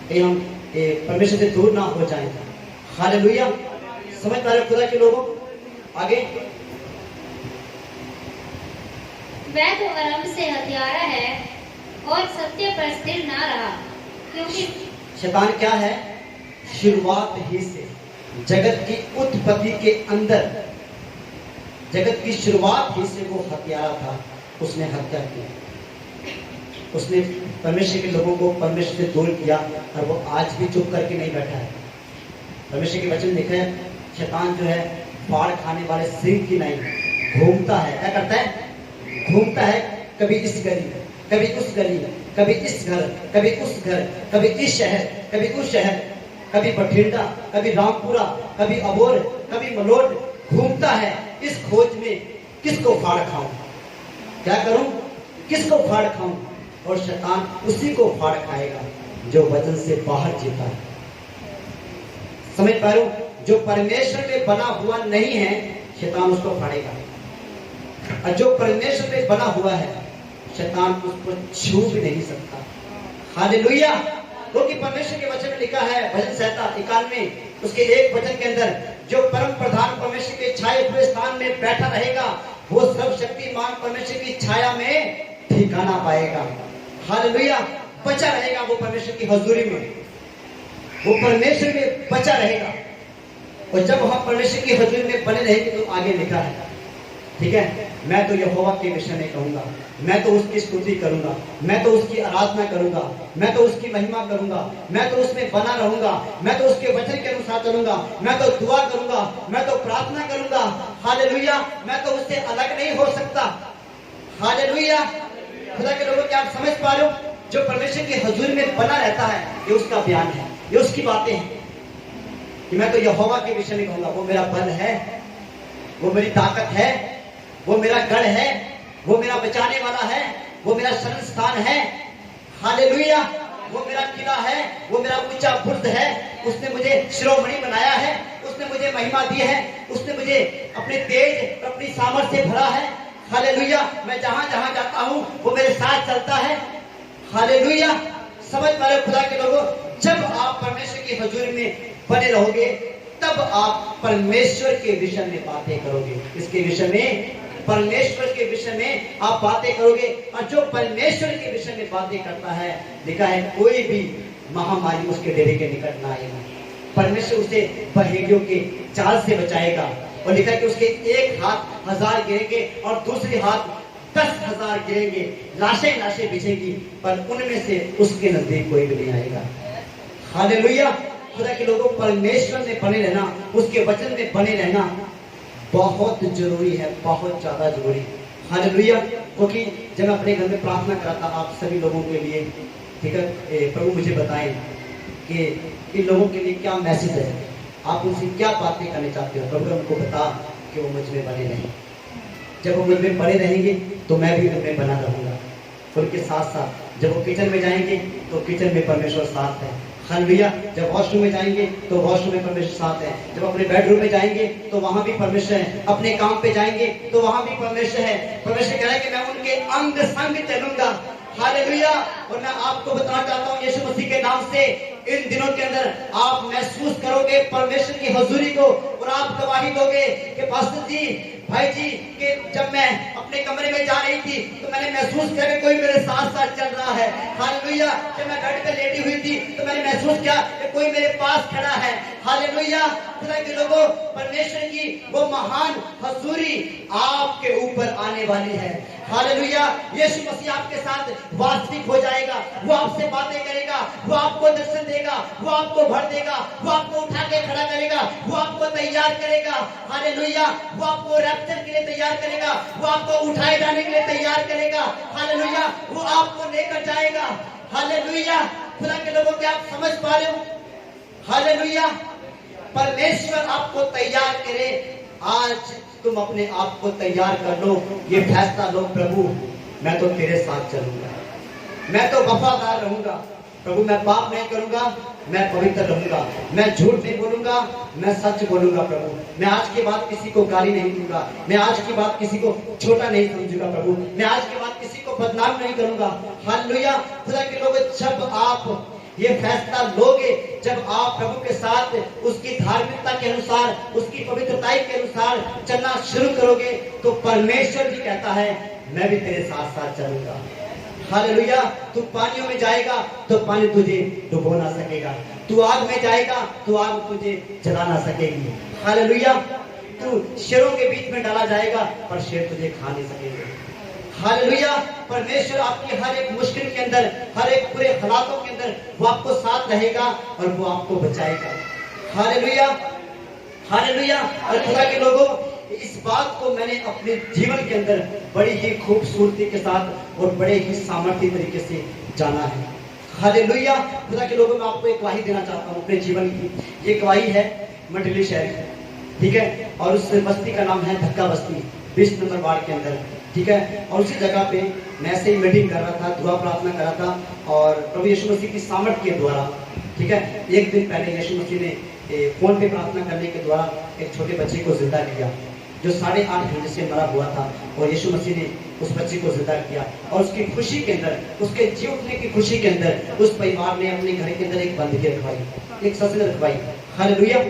कहीं हम परमेश्वर से दूर ना हो जाए। हालेलुया। समझ पा रहे खुदा के लोगों? आगे। वह तो आरंभ से हत्यारा है और सत्य पर स्थिर ना रहा, क्योंकि शैतान क्या है? शुरुआत ही से जगत की उत्पत्ति के अंदर, जगत की शुरुआत ही से वो हत्यारा था। उसने हत्या की, उसने परमेश्वर के लोगों को परमेश्वर से दूर किया, और वो आज भी चुप करके नहीं बैठा है। परमेश्वर के वचन लिखा है, शैतान जो है फाड़ खाने वाले सिंह की नहीं घूमता है। क्या करता है? घूमता है, कभी इस गली, कभी उस गली, कभी इस घर, कभी उस घर, कभी इस शहर, कभी उस शहर, कभी बठिंडा, कभी रामपुरा, कभी अबोर, कभी मलोट, घूमता है इस खोज में किसको फाड़ खाऊं, क्या करूं, किसको फाड़ खाऊं। और शैतान उसी को फाड़ खाएगा जो वचन से बाहर जीता है। समझ पा रहे हो? जो परमेश्वर में बना हुआ नहीं है, शैतान उसको फाड़ेगा, और जो परमेश्वर में बना हुआ है, शैतान उसको छू भी नहीं सकता। हालेलुया! क्योंकि परमेश्वर के वचन में लिखा है, भजन संहिता 91 उसके एक वचन के अंदर, जो परम प्रधान परमेश्वर के छाए हुए स्थान में बैठा रहेगा, वो सर्वशक्तिमान परमेश्वर की छाया में ठिकाना पाएगा। हालेलुया! बचा रहेगा वो परमेश्वर की हजूरी में, वो परमेश्वर में बचा रहेगा। और जब हम परमेश्वर की हजूरी में बने रहेंगे, तो आगे लिखा है, ठीक है, मैं तो यहोवा के विषय में कहूंगा, मैं तो उसकी स्तुति करूंगा, मैं तो उसकी आराधना करूंगा, मैं तो उसकी महिमा करूंगा, मैं तो उसमें बना रहूंगा, मैं तो उसके वचन के अनुसार चलूंगा, मैं तो दुआ करूंगा, मैं तो प्रार्थना करूंगा। हालेलुया! मैं तो उससे अलग नहीं हो सकता। हालेलुया! खुदा के लोगों, क्या आप समझ पा रहे हो? जो परमेश्वर की हजूरी में बना रहता है, ये उसका बयान है, ये उसकी बातें हैं कि मैं तो यहोवा के विषय में कहूंगा, वो मेरा बल है, वो मेरी ताकत है, वो मेरा गढ़ है, वो मेरा बचाने वाला है, वो मेरा शरण स्थान है। हालेलुया! वो मेरा किला है, वो मेरा ऊंचा बुर्ज है, उसने मुझे शिरोमणि बनाया है, उसने मुझे महिमा दी है, उसने मुझे अपने तेज और अपनी सामर्थ्य से भरा है। हालेलुया! मैं जहां जहां जाता हूं, वो मेरे साथ चलता है। हालेलुया! समझ पा रहे खुदा के लोगों? जब आप परमेश्वर की हजूरी में बने रहोगे, तब आप परमेश्वर के विषय में बातें करोगे। इसके विषय में, परमेश्वर के विषय में आप बातें करोगे। और जो परमेश्वर के विषय में बातें करता है, लिखा है, कोई भी महामारी उसके डेरे के निकट ना आएगा। परमेश्वर उसे बहेड़ियों के जाल से बचाएगा। और लिखा है कि उसके एक हाथ 1000 गिरेंगे और दूसरे हाथ 10,000 गिरेंगे, लाशें लाशें बिछेगी, पर उनमें से उसके नजदीक कोई भी नहीं आएगा। हालेलुया! खुदा के लोगों, परमेश्वर में बने रहना, उसके वचन में बने रहना बहुत जरूरी है, बहुत ज्यादा जरूरी। हालेलुया! क्योंकि जब मैं अपने घर में प्रार्थना कराता आप सभी लोगों के लिए, ठीक है, प्रभु मुझे बताएं कि इन लोगों के लिए क्या मैसेज है, आप उनसे क्या बातें करने चाहते हो। प्रभु उनको बता कि वो मुझ में बने रहें। जब वो मुझ में बने रहेंगे तो मैं भी उनमें बना रहूंगा। उनके साथ साथ जब वो किचन में जाएंगे तो किचन में परमेश्वर साथ है। हालेलुया! जब वॉशरूम में जाएंगे तो वॉशरूम में परमेश्वर साथ है। जब अपने बेडरूम में जाएंगे तो वहां भी परमेश्वर है। अपने काम पे जाएंगे तो वहां भी परमेश्वर है। परमेश्वर कह रहा है कि मैं उनके अंग संग चलूंगा। हालेलुया! और मैं आपको बताना चाहता हूँ यीशु मसीह के नाम से, इन दिनों के अंदर आप महसूस करोगे परमेश्वर की हजूरी को, और आप गवाही दोगे कि पास्टर जी, भाई जी, कि जब मैं अपने कमरे में जा रही थी तो मैंने महसूस किया कि कोई मेरे साथ साथ चल रहा है। हालेलुया! जब मैं बेड पे लेटी हुई थी तो मैंने महसूस किया कि कोई मेरे पास खड़ा है। हालेलुया! खुदा के लोगों, परमेश्वर की वो महान हजूरी आपके ऊपर आने वाली है। हालेलुया! यीशु मसीह आपके साथ वास्तविक हो जाएगा। वो आपसे बातें करेगा, वो आपको दर्शन देगा, वो आपको भर देगा, वो आपको उठा के खड़ा करेगा, वो आपको तैयार करेगा। हालेलुया! वो आपको रैप्चर के लिए तैयार करेगा, वो आपको उठाए जाने के लिए तैयार करेगा। हालेलुया! वो आपको लेकर जाएगा। हालेलुया! खुदा के लोगों, क्या आप समझ पा रहे हो? हालेलुया! परमेश्वर आपको तैयार करे। आज तुम अपने आप को तैयार कर लो, ये फैसला लो, प्रभु मैं तो तेरे साथ चलूंगा, मैं तो वफादार रहूंगा। प्रभु मैं पाप नहीं करूंगा, मैं पवित्र रहूंगा, मैं झूठ नहीं बोलूंगा, मैं सच बोलूंगा। प्रभु मैं आज के बाद किसी को गाली नहीं दूंगा, मैं आज के बाद किसी को छोटा नहीं समझूंगा। प्रभु मैं आज के बाद किसी को बदनाम नहीं करूंगा। हालेलुया! खुदा के लोग, जब आप ये फैसला लोगे, जब आप प्रभु के साथ उसकी धार्मिकता के अनुसार, उसकी पवित्रताई के अनुसार चलना शुरू करोगे, तो परमेश्वर भी कहता है मैं भी तेरे साथ साथ चलूंगा। हालेलुया। तू पानियों में जाएगा तो पानी तुझे डुबो ना सकेगा, तू आग में जाएगा तो आग तुझे जला ना सकेगी। हालेलुया। तू शेरों के बीच में डाला जाएगा पर शेर तुझे खा नहीं सकेंगे। हालेलुया। परमेश्वर आपकी हर एक मुश्किल के अंदर, हर एक बुरे हालातों के अंदर वो आपको साथ रहेगा और वो आपको बचाएगा। Hallelujah, hallelujah. और खुदा के लोगों, इस बात को मैंने अपने जीवन के अंदर बड़ी ही खूबसूरती के साथ और बड़े ही सामर्थ्य तरीके से जाना है। हालेलुया। खुदा के लोगों, मैं आपको एक गवाही देना चाहता हूँ अपने जीवन की। ये गवाही है मंडली शहर की, ठीक है, और उस बस्ती का नाम है धक्का बस्ती, 20 नंबर वार्ड के अंदर, ठीक है। और उसी जगह पे मैं ऐसे ही मीटिंग कर रहा था, दुआ प्रार्थना कर रहा था और प्रभु यीशु मसीह की सामर्थ के द्वारा, ठीक है, एक दिन पहले यीशु मसीह ने फोन पे प्रार्थना करने के द्वारा एक छोटे बच्चे को जिंदा किया जो 8.5 घंटे से मरा हुआ था, और यीशु मसीह ने उस बच्चे को जिंदा किया। और उसकी खुशी के अंदर, उसके जी उठने की खुशी के अंदर उस परिवार ने अपने घर के अंदर एक बंदगी रखवाई, एक सत्संग रखवाई। हालेलुया।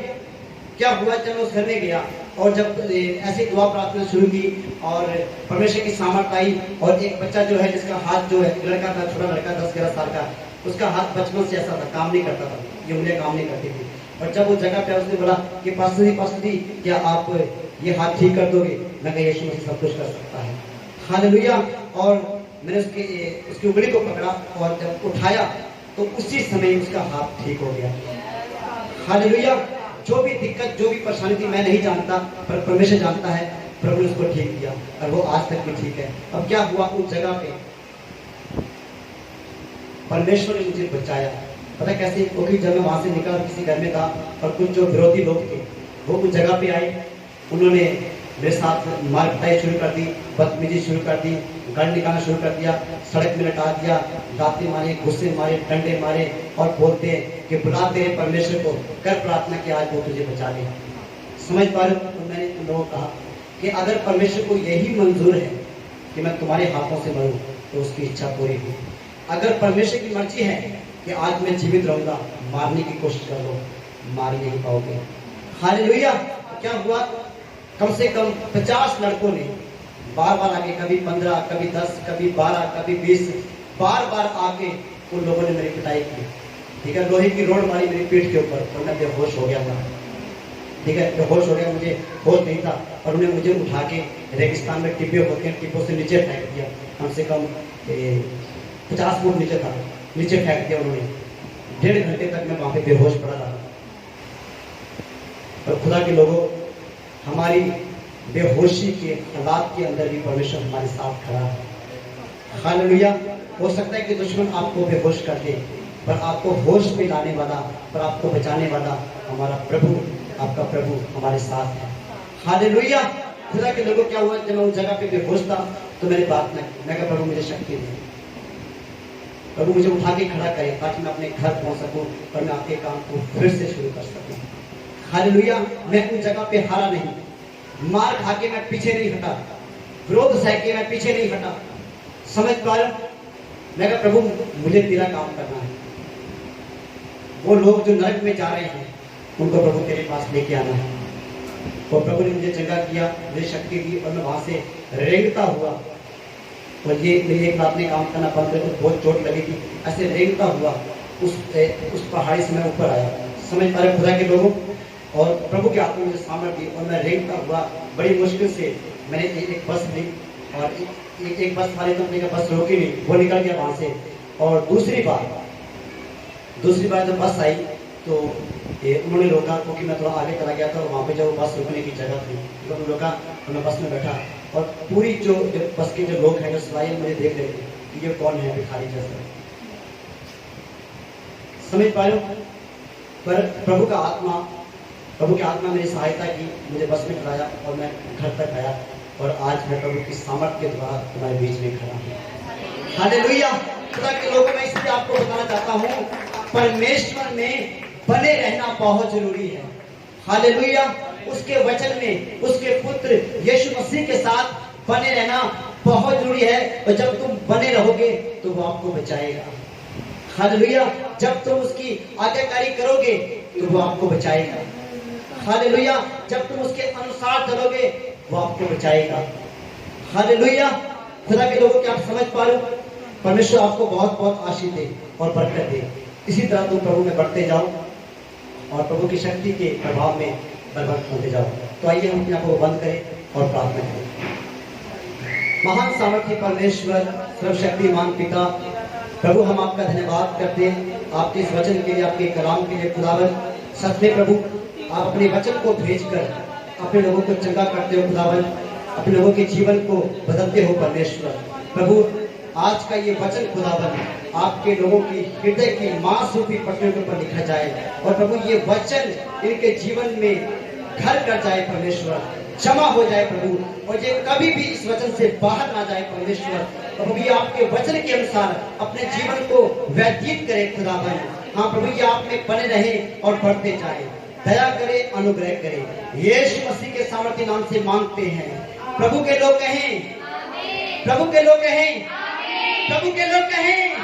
क्या हुआ, जब मैं उस घर में गया और जब ऐसी दुआ प्रार्थना शुरू की और परमेश्वर की सामर्थ आई, और एक बच्चा जो है जिसका हाथ जो है, लड़का था, छोटा लड़का 10-11 साल का, उसका हाथ बचपन से ऐसा था, काम नहीं करता था, ये उंगलियां काम नहीं करती थी। और जब उस जगह पे उसने बोला कि पास्टर जी क्या आप ये हाथ ठीक कर दोगे? मैं कहा यीशु मसीह सब कुछ कर सकता है। हालेलुया। और मैंने उसकी उंगली को पकड़ा और जब उठाया तो उसी समय उसका हाथ ठीक हो गया। हालेलुया। जो भी दिक्कत, जो भी परेशानी थी, मैं नहीं जानता, पर परमेश्वर जानता है। प्रभु ने उसको ठीक किया और वो आज तक भी ठीक है। अब क्या हुआ, उस जगह पे परमेश्वर ने मुझे बचाया। पता कैसे? क्योंकि जब मैं वहां से निकला, किसी घर में था और कुछ जो विरोधी लोग थे वो उस जगह पे आए, उन्होंने मेरे साथ मार पिटाई शुरू कर दी, बदतमीजी शुरू कर दी, गन निकालना शुरू कर दिया, सड़क में लटा दिया, दांते मारे, गुस्से मारे, डंडे मारे और बोलते कि बुला तेरे परमेश्वर को, कर प्रार्थना कि आज वो तुझे बचा ले। समझ पा रहे हो? तो मैंने उन लोगों को कहा कि अगर परमेश्वर को यही मंजूर है कि मैं तुम्हारे हाथों से मरूं तो उसकी इच्छा पूरी हो। अगर परमेश्वर की मर्जी है कि आज मैं जीवित रहूंगा, मारने की कोशिश कर लो, मार नहीं पाओगे। हालेलुया। क्या हुआ, कम से कम 50 लड़कों ने बार बार आके, कभी 15, कभी 10, कभी 12, कभी 20, बार बार आके उन लोगों ने मेरी पिटाई की, ठीक है। लोहे की रोड मारी मेरी पीठ के ऊपर और मैं बेहोश हो गया था, ठीक है, बेहोश हो गया, मुझे होश नहीं था। और उन्हें मुझे उठा के रेगिस्तान में टिब्बे होते हैं, टिब्बों से नीचे फेंक दिया, कम से कम 50 फुट नीचे था, नीचे फेंक दिया उन्होंने। 1.5 घंटे तक मैं वहां पे बेहोश पड़ा रहा। और खुदा के लोगों, हमारी बेहोशी के हालात के अंदर भी परमेश्वर हमारे साथ खड़ा है। हालेलुया। हो सकता है कि दुश्मन आपको बेहोश कर दे, पर आपको होश में लाने वाला, पर आपको बचाने वाला हमारा प्रभु, आपका प्रभु हमारे साथ है। हालेलुया। खुदा के लोगों, क्या हुआ, जब मैं उस जगह पे बेहोश था तो मैंने प्रार्थना की, मैं कहा प्रभु मुझे शक्ति दे, प्रभु मुझे उठा के खड़ा करे ताकि मैं अपने घर पहुंच सकूं और मैं आपके काम को फिर से शुरू कर सकूं। हालेलुया। मैं उस जगह पे हारा नहीं, मार खा के मैं पीछे नहीं हटा, विरोध सह के मैं पीछे नहीं हटा। समझ पा रहे हो? मैं कहा प्रभु मुझे तेरा काम करना है। वो लोग जो नरक में जा रहे हैं उनको प्रभु तेरे पास लेके आना है। और प्रभु ने मुझे चंगा किया, मुझे शक्ति दी और मैं वहां से रेंगता हुआ, और ये मेरी एक रात में काम करना बंद कर, बहुत चोट लगी थी, ऐसे रेंगता हुआ उस पहाड़ी से मैं ऊपर आया। समझ पा रहे खुदा के लोगों? और प्रभु के हाथ में मुझे सामर्थ दी और मैं रेंगता हुआ बड़ी मुश्किल से मैंने एक बस ली, और एक बस वाले तो अपने बस रोकी नहीं, वो निकल गया वहां से। और दूसरी बार जब बस आई तो उन्होंने रोका, क्योंकि मैं थोड़ा आगे चला गया था और वहाँ पे जब बस रुकने की जगह थी तो उन्होंने रोका और मैं बस में बैठा। और पूरी जो बस के जो लोग हैं, जो सवारी, मुझे देख रहे थे कि ये कौन है भिखारी जैसा। समझ पा रहे हो? पर प्रभु की आत्मा मेरी सहायता की, मुझे बस में खड़ाया और मैं घर तक आया, और आज मैं प्रभु की सामर्थ के द्वारा तुम्हारे बीच में खड़ा हूँ। हालेलुया। खुदा के लोगों, मैं इसलिए आपको बताना चाहता हूँ, परमेश्वर में बने रहना बहुत जरूरी है। हालेलुया। उसके वचन में, उसके पुत्र यीशु मसीह के साथ बने रहना बहुत जरूरी है। और जब तुम बने रहोगे तो वो आपको बचाएगा। हालेलुया। जब तुम उसकी आज्ञाकारी करोगे तो वो आपको बचाएगा। हालेलुया। जब तुम उसके अनुसार चलोगे वो आपको बचाएगा। हालेलुया। खुदा के लोगों, क्या आप समझ पा रहे हो? परमेश्वर आपको बहुत बहुत आशीष दे और बरकत दे। इसी तरह तुम प्रभु में बढ़ते जाओ और प्रभु की शक्ति के प्रभाव में बलवंत होते जाओ। तो आइए हम अपने आप को बंद करें और प्रार्थना करें। महान सामर्थ्य परमेश्वर, सर्वशक्तिमान पिता, प्रभु हम आपका धन्यवाद करते हैं आपके इस वचन के लिए, आपके कलाम के लिए। खुदावन सच में प्रभु आप अपने वचन को भेजकर अपने लोगों को चंगा करते हो खुदावन, अपने लोगों के जीवन को बदलते हो परमेश्वर। प्रभु आज का ये वचन खुदावन आपके लोगों की हृदय की मांसपेशी पटरियों के ऊपर लिखा जाए और प्रभु ये वचन इनके जीवन में घर कर जाए परमेश्वर, जमा हो जाए प्रभु, और ये कभी भी इस वचन से बाहर ना जाए परमेश्वर। प्रभु ये आपके वचन के अनुसार अपने जीवन को व्यतीत करे खुदावन। हाँ प्रभु ये आप में बने रहे और बढ़ते जाए। दया करे, अनुग्रह करे, यीशु मसीह के सामर्थ्य नाम से मांगते हैं। प्रभु के लोग कहें, प्रभु के लोग कहें, प्रभु के लोग कहें।